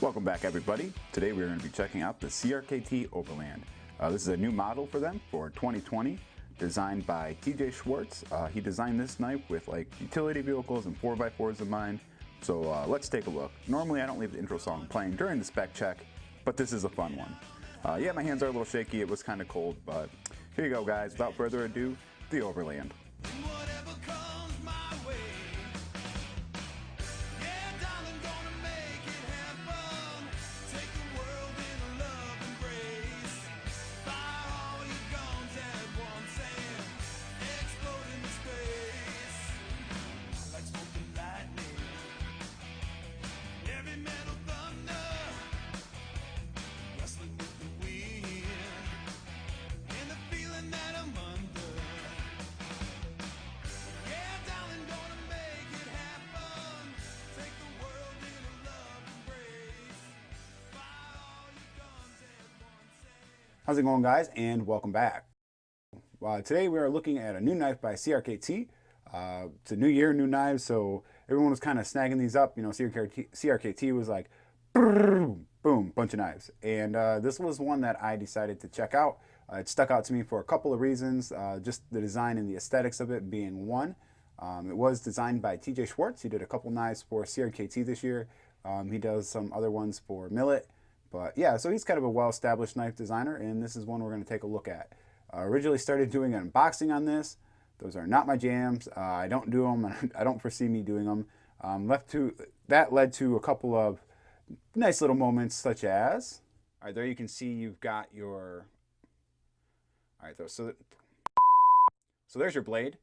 Welcome back, everybody. Today we're going to be checking out the CRKT Overland. This is a new model for them for 2020, designed by TJ Shwartz. He designed this knife with like utility vehicles and 4x4s in mind. So let's take a look. Normally I don't leave the intro song playing during the spec check, but this is a fun one. Yeah, my hands are a little shaky. It was kind of cold, but here you go, guys. Without further ado, the Overland. How's it going, guys, and welcome back. Today we are looking at a new knife by CRKT. It's a new year, new knives, so everyone was kind of snagging these up. You know, CRKT was like, boom, bunch of knives. And this was one that I decided to check out. It stuck out to me for a couple of reasons, just the design and the aesthetics of it being one. It was designed by TJ Shwartz. He did a couple knives for CRKT this year. He does some other ones for Millet. But yeah, so he's kind of a well-established knife designer, and this is one we're going to take a look at. Originally started doing an unboxing on this. Those are not my jams. I don't do them, and I don't foresee me doing them. That led to a couple of nice little moments, such as, all right, there you can see you've got your, all right, so there's your blade.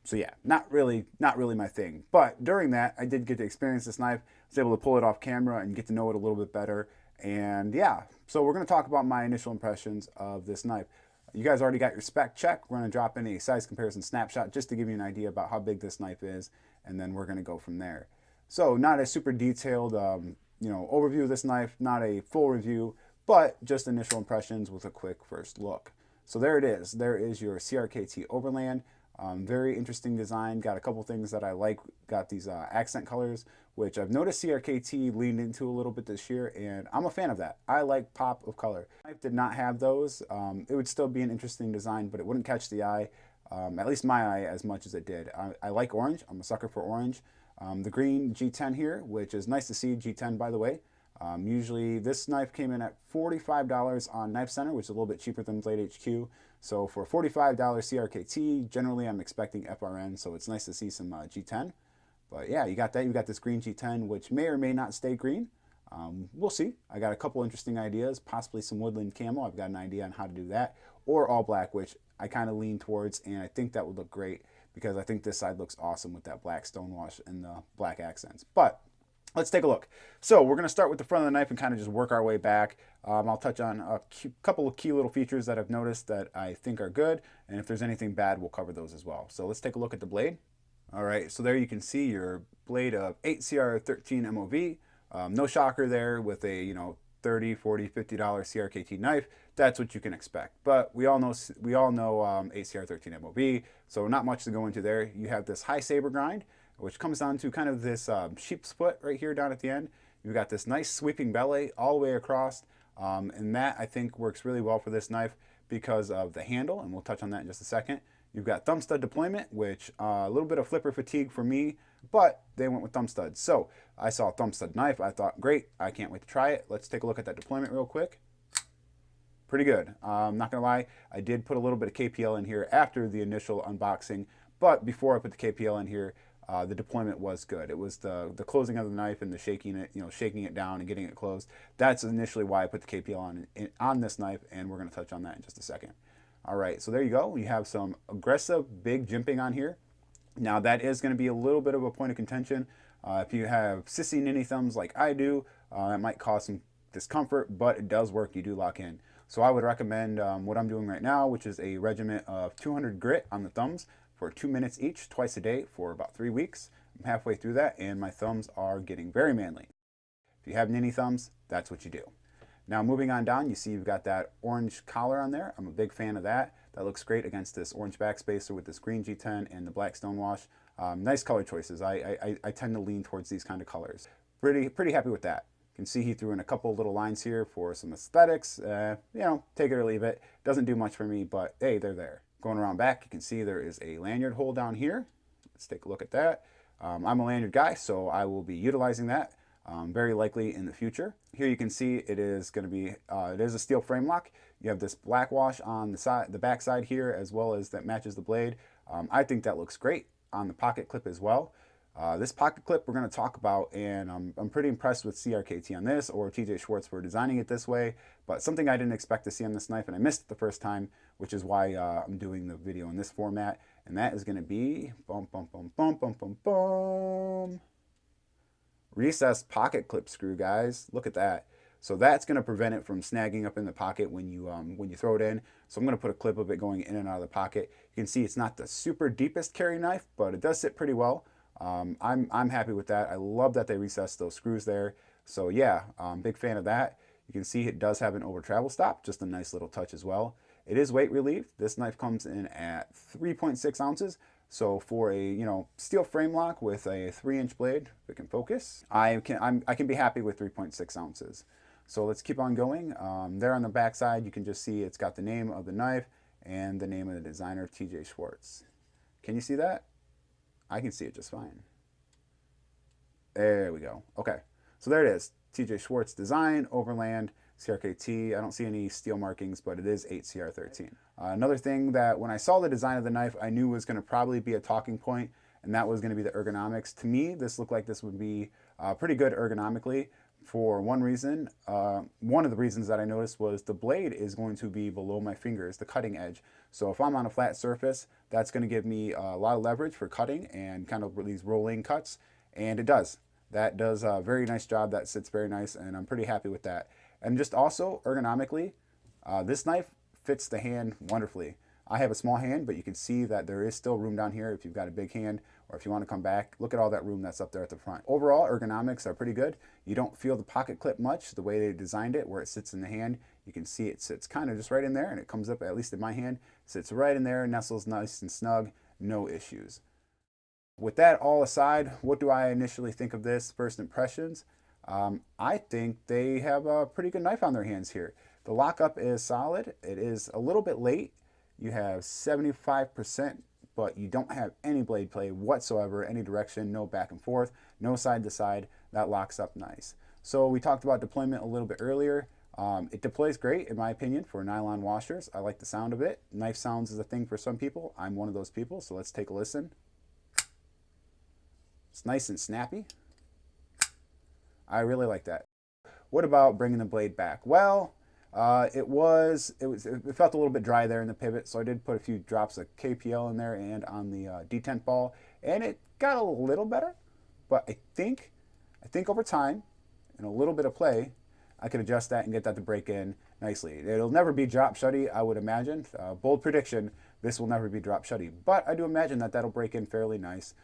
So yeah, not really my thing. But during that, I did get to experience this knife. I was able to pull it off camera and get to know it a little bit better. And yeah, so we're going to talk about my initial impressions of this knife. You guys already got your spec check. We're going to drop in a size comparison snapshot just to give you an idea about how big this knife is, and then we're going to go from there. So not a super detailed overview of this knife, not a full review, but just initial impressions with a quick first look. So there it is. There is your CRKT Overland. Very interesting design. Got a couple things that I like. Got these accent colors, which I've noticed CRKT leaned into a little bit this year, and I'm a fan of that. I like pop of color. I did not have those. It would still be an interesting design, but it wouldn't catch the eye, at least my eye, as much as it did. I like orange. I'm a sucker for orange. The green G10 here, which is nice to see, G10 by the way. Usually this knife came in at $45 on Knife Center, which is a little bit cheaper than Blade HQ. So for $45 CRKT, generally I'm expecting FRN, so it's nice to see some G10. But yeah, you got that. You got this green G10, which may or may not stay green. We'll see. I got a couple interesting ideas, possibly some woodland camo. I've got an idea on how to do that. Or all black, which I kind of lean towards, and I think that would look great because I think this side looks awesome with that black stonewash and the black accents. But let's take a look. So we're going to start with the front of the knife and kind of just work our way back. I'll touch on a couple of key little features that I've noticed that I think are good, and if there's anything bad, we'll cover those as well. So let's take a look at the blade. All right, so there you can see your blade of 8CR13 MOV. No shocker there with a $30, $40, $50 CRKT knife. That's what you can expect. But we all know 8CR13 MOV, so not much to go into there. You have this high saber grind, which comes down to kind of this sheep split right here down at the end. You've got this nice sweeping belly all the way across, and that I think works really well for this knife because of the handle, and we'll touch on that in just a second. You've got thumb stud deployment, which a little bit of flipper fatigue for me, but they went with thumb studs. So I saw a thumb stud knife. I thought, great, I can't wait to try it. Let's take a look at that deployment real quick. Pretty good. I'm not gonna lie, I did put a little bit of KPL in here after the initial unboxing, but before I put the KPL in here, the deployment was good. It was the closing of the knife and the shaking it down and getting it closed. That's initially why I put the KPL on this knife, and we're going to touch on that in just a second. All right, so there you go. You have some aggressive big jimping on here. Now that is going to be a little bit of a point of contention. If you have sissy ninny thumbs like I do, that might cause some discomfort, but it does work. You do lock in. So I would recommend what I'm doing right now, which is a regimen of 200 grit on the thumbs for 2 minutes each, twice a day for about 3 weeks. I'm halfway through that, and my thumbs are getting very manly. If you have ninny thumbs, that's what you do. Now moving on down, you see you've got that orange collar on there. I'm a big fan of that. That looks great against this orange backspacer with this green G10 and the black stonewash. Nice color choices. I tend to lean towards these kind of colors. Pretty happy with that. can see he threw in a couple little lines here for some aesthetics. You know, take it or leave it. Doesn't do much for me, but hey, they're there. Going around back, you can see there is a lanyard hole down here. Let's take a look at that. I'm a lanyard guy, so I will be utilizing that very likely in the future. Here you can see it is going to be, it is a steel frame lock. You have this black wash on the side, the back side here, as well as that matches the blade. I think that looks great on the pocket clip as well. This pocket clip we're going to talk about, and I'm pretty impressed with CRKT on this, or TJ Shwartz for designing it this way, but something I didn't expect to see on this knife, and I missed it the first time, which is why I'm doing the video in this format, and that is going to be recessed pocket clip screw, guys. Look at that. So that's going to prevent it from snagging up in the pocket when you throw it in. So I'm going to put a clip of it going in and out of the pocket. You can see it's not the super deepest carry knife, but it does sit pretty well. I'm happy with that. I love that they recessed those screws there. So yeah, big fan of that. You can see it does have an over travel stop, just a nice little touch as well. It is weight relieved. This knife comes in at 3.6 ounces. So for a steel frame lock with a 3-inch blade, if it can focus, I can be happy with 3.6 ounces. So let's keep on going. There on the back side, you can just see it's got the name of the knife and the name of the designer, TJ Shwartz. Can you see that? I can see it just fine. There we go. Okay, so there it is. TJ Shwartz design, Overland, CRKT. I don't see any steel markings, but it is 8CR13. Another thing that when I saw the design of the knife, I knew was going to probably be a talking point, and that was going to be the ergonomics. To me, this looked like this would be pretty good ergonomically for one reason. One of the reasons that I noticed was the blade is going to be below my fingers, the cutting edge. So if I'm on a flat surface, that's going to give me a lot of leverage for cutting and kind of these rolling cuts, and it does. That does a very nice job. That sits very nice, and I'm pretty happy with that. And just also ergonomically, this knife fits the hand wonderfully. I have a small hand, but you can see that there is still room down here if you've got a big hand, or if you want to come back. Look at all that room that's up there at the front. Overall, ergonomics are pretty good. You don't feel the pocket clip much the way they designed it, where it sits in the hand. You can see it sits kind of just right in there, and it comes up, at least in my hand, sits right in there, nestles nice and snug, no issues. With that all aside, what do I initially think of this? First impressions? I think they have a pretty good knife on their hands here. The lockup is solid. It is a little bit late. You have 75%, but you don't have any blade play whatsoever, any direction, no back and forth, no side to side. That locks up nice. So we talked about deployment a little bit earlier. It deploys great, in my opinion, for nylon washers. I like the sound of it. Knife sounds is a thing for some people. I'm one of those people, so let's take a listen. It's nice and snappy. I really like that. What about bringing the blade back? Well, it felt a little bit dry there in the pivot, so I did put a few drops of KPL in there and on the detent ball, and it got a little better. But I think over time and a little bit of play, I could adjust that and get that to break in nicely. It'll never be drop shutty, I would imagine. Bold prediction, this will never be drop shutty, but I do imagine that that'll break in fairly nice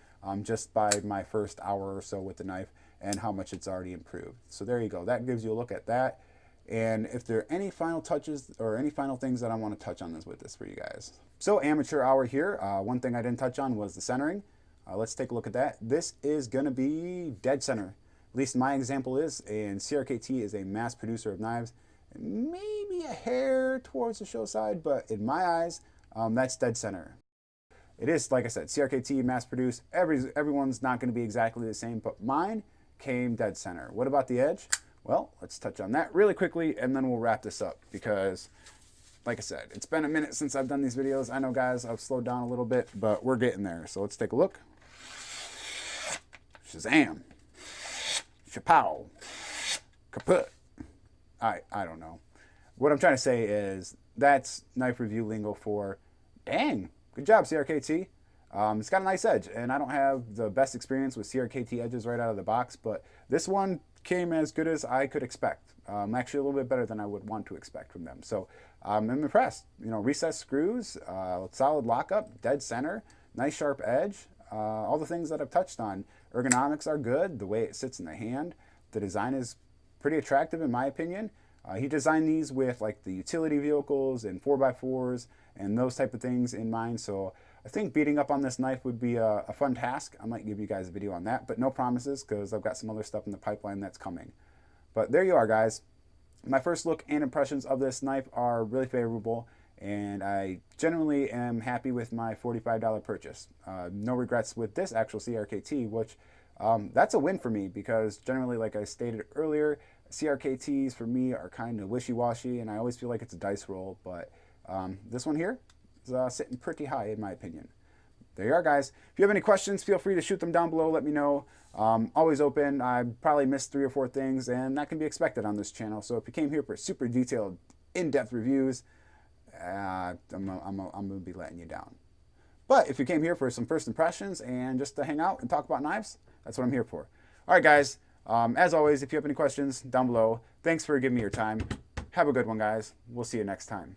just by my first hour or so with the knife and how much it's already improved. So there you go. That gives you a look at that. And if there are any final touches or any final things that I want to touch on with this for you guys. So amateur hour here. One thing I didn't touch on was the centering. Let's take a look at that. This is going to be dead center. At least my example is, and CRKT is a mass producer of knives. Maybe a hair towards the show side, but in my eyes, that's dead center. It is, like I said, CRKT, mass produced. Everyone's not going to be exactly the same, but mine came dead center. What about the edge? Well, let's touch on that really quickly, and then we'll wrap this up because, like I said, it's been a minute since I've done these videos. I know, guys, I've slowed down a little bit, but we're getting there. So let's take a look. Shazam. Chapow. Kaput. I don't know. What I'm trying to say is that's knife review lingo for, dang, good job, CRKT. It's got a nice edge, and I don't have the best experience with CRKT edges right out of the box, but this one came as good as I could expect. Actually a little bit better than I would want to expect from them. So I'm impressed. Recessed screws, solid lockup, dead center, nice sharp edge, all the things that I've touched on. Ergonomics are good, the way it sits in the hand. The design is pretty attractive in my opinion. He designed these with like the utility vehicles and 4x4s and those type of things in mind. So I think beating up on this knife would be a fun task. I might give you guys a video on that, but no promises because I've got some other stuff in the pipeline that's coming. But there you are, guys. My first look and impressions of this knife are really favorable, and I generally am happy with my $45 purchase. No regrets with this actual CRKT, which that's a win for me because generally, like I stated earlier, CRKTs for me are kind of wishy-washy, and I always feel like it's a dice roll, but this one here is sitting pretty high in my opinion. There you are, guys. If you have any questions, feel free to shoot them down below. Let me know. Always open. I probably missed 3 or 4 things, and that can be expected on this channel. So if you came here for super detailed, in-depth reviews, I'm going to be letting you down. But if you came here for some first impressions and just to hang out and talk about knives, that's what I'm here for. All right, guys. As always, if you have any questions, down below. Thanks for giving me your time. Have a good one, guys. We'll see you next time.